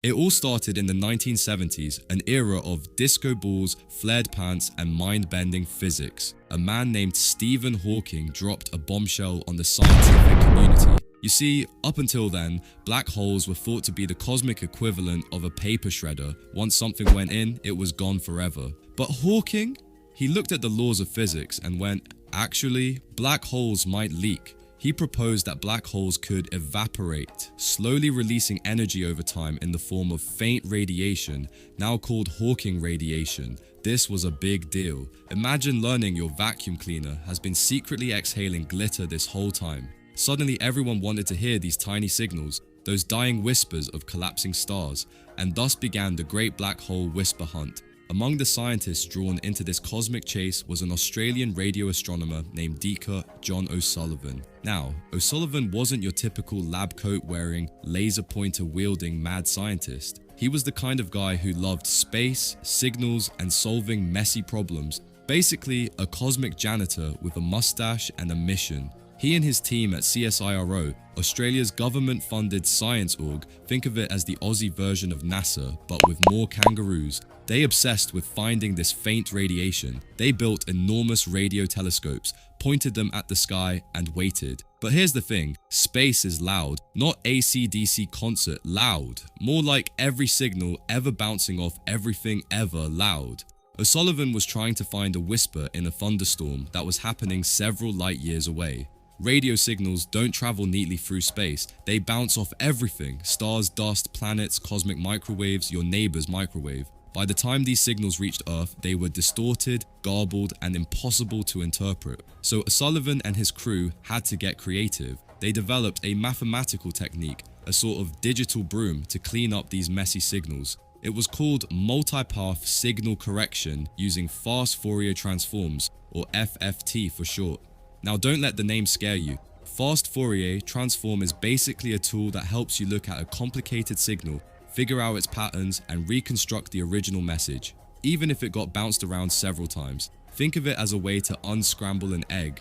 It all started in the 1970s, an era of disco balls, flared pants, and mind-bending physics. A man named Stephen Hawking dropped a bombshell on the scientific community. You see, up until then, black holes were thought to be the cosmic equivalent of a paper shredder. Once something went in, it was gone forever. But Hawking? He looked at the laws of physics and went, actually, black holes might leak. He proposed that black holes could evaporate, slowly releasing energy over time in the form of faint radiation, now called Hawking radiation. This was a big deal. Imagine learning your vacuum cleaner has been secretly exhaling glitter this whole time. Suddenly everyone wanted to hear these tiny signals, those dying whispers of collapsing stars, and thus began the Great Black Hole Whisper Hunt. Among the scientists drawn into this cosmic chase was an Australian radio astronomer named Dr. John O'Sullivan. Now, O'Sullivan wasn't your typical lab coat wearing, laser pointer wielding mad scientist. He was the kind of guy who loved space, signals, and solving messy problems. Basically, a cosmic janitor with a mustache and a mission. He and his team at CSIRO, Australia's government-funded science org, think of it as the Aussie version of NASA, but with more kangaroos. They obsessed with finding this faint radiation. They built enormous radio telescopes, pointed them at the sky, and waited. But here's the thing, space is loud, not AC/DC concert loud, more like every signal ever bouncing off everything ever loud. O'Sullivan was trying to find a whisper in a thunderstorm that was happening several light years away. Radio signals don't travel neatly through space, they bounce off everything, stars, dust, planets, cosmic microwaves, your neighbor's microwave. By the time these signals reached Earth, they were distorted, garbled, and impossible to interpret. So O'Sullivan and his crew had to get creative. They developed a mathematical technique, a sort of digital broom to clean up these messy signals. It was called multipath signal correction using fast Fourier transforms, or FFT for short. Now don't let the name scare you. Fast Fourier transform is basically a tool that helps you look at a complicated signal, figure out its patterns, and reconstruct the original message, even if it got bounced around several times. Think of it as a way to unscramble an egg.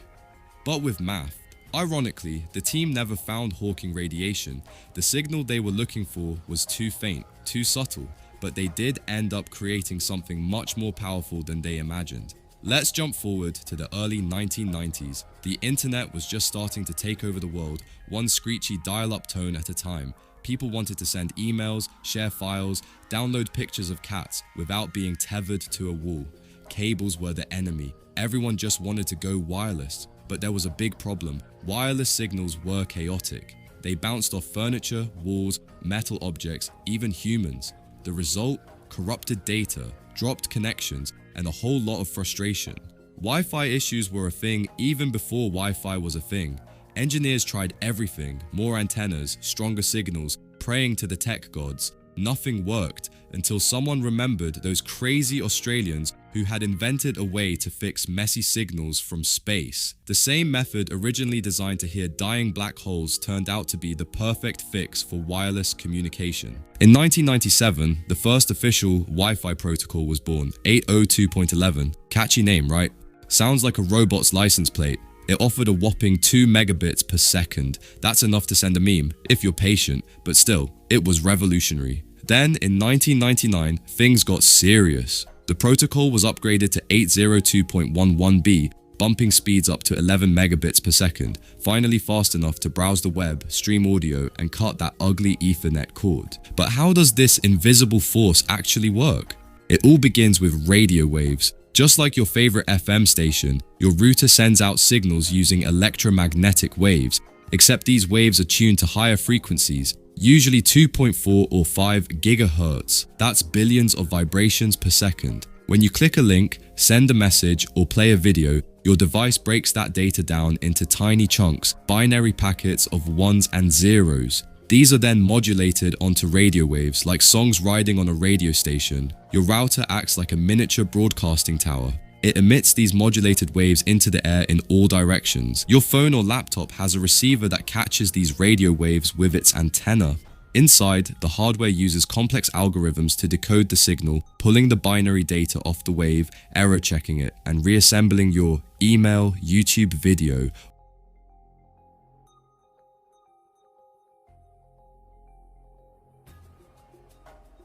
But with math. Ironically, the team never found Hawking radiation. The signal they were looking for was too faint, too subtle, but they did end up creating something much more powerful than they imagined. Let's jump forward to the early 1990s. The internet was just starting to take over the world, one screechy dial-up tone at a time. People wanted to send emails, share files, download pictures of cats without being tethered to a wall. Cables were the enemy. Everyone just wanted to go wireless. But there was a big problem. Wireless signals were chaotic. They bounced off furniture, walls, metal objects, even humans. The result? Corrupted data, dropped connections, and a whole lot of frustration. Wi-Fi issues were a thing even before Wi-Fi was a thing. Engineers tried everything, more antennas, stronger signals, praying to the tech gods. Nothing worked until someone remembered those crazy Australians who had invented a way to fix messy signals from space. The same method originally designed to hear dying black holes turned out to be the perfect fix for wireless communication. In 1997, the first official Wi-Fi protocol was born, 802.11. Catchy name, right? Sounds like a robot's license plate. It offered a whopping 2 megabits per second. That's enough to send a meme, if you're patient, but still, it was revolutionary. Then, in 1999, things got serious. The protocol was upgraded to 802.11b, bumping speeds up to 11 megabits per second, finally fast enough to browse the web, stream audio, and cut that ugly Ethernet cord. But how does this invisible force actually work? It all begins with radio waves. Just like your favorite FM station, your router sends out signals using electromagnetic waves, except these waves are tuned to higher frequencies, usually 2.4 or 5 gigahertz. That's billions of vibrations per second. When you click a link, send a message, or play a video, your device breaks that data down into tiny chunks, binary packets of ones and zeros. These are then modulated onto radio waves, like songs riding on a radio station. Your router acts like a miniature broadcasting tower. It emits these modulated waves into the air in all directions. Your phone or laptop has a receiver that catches these radio waves with its antenna. Inside, the hardware uses complex algorithms to decode the signal, pulling the binary data off the wave, error checking it, and reassembling your email, YouTube video,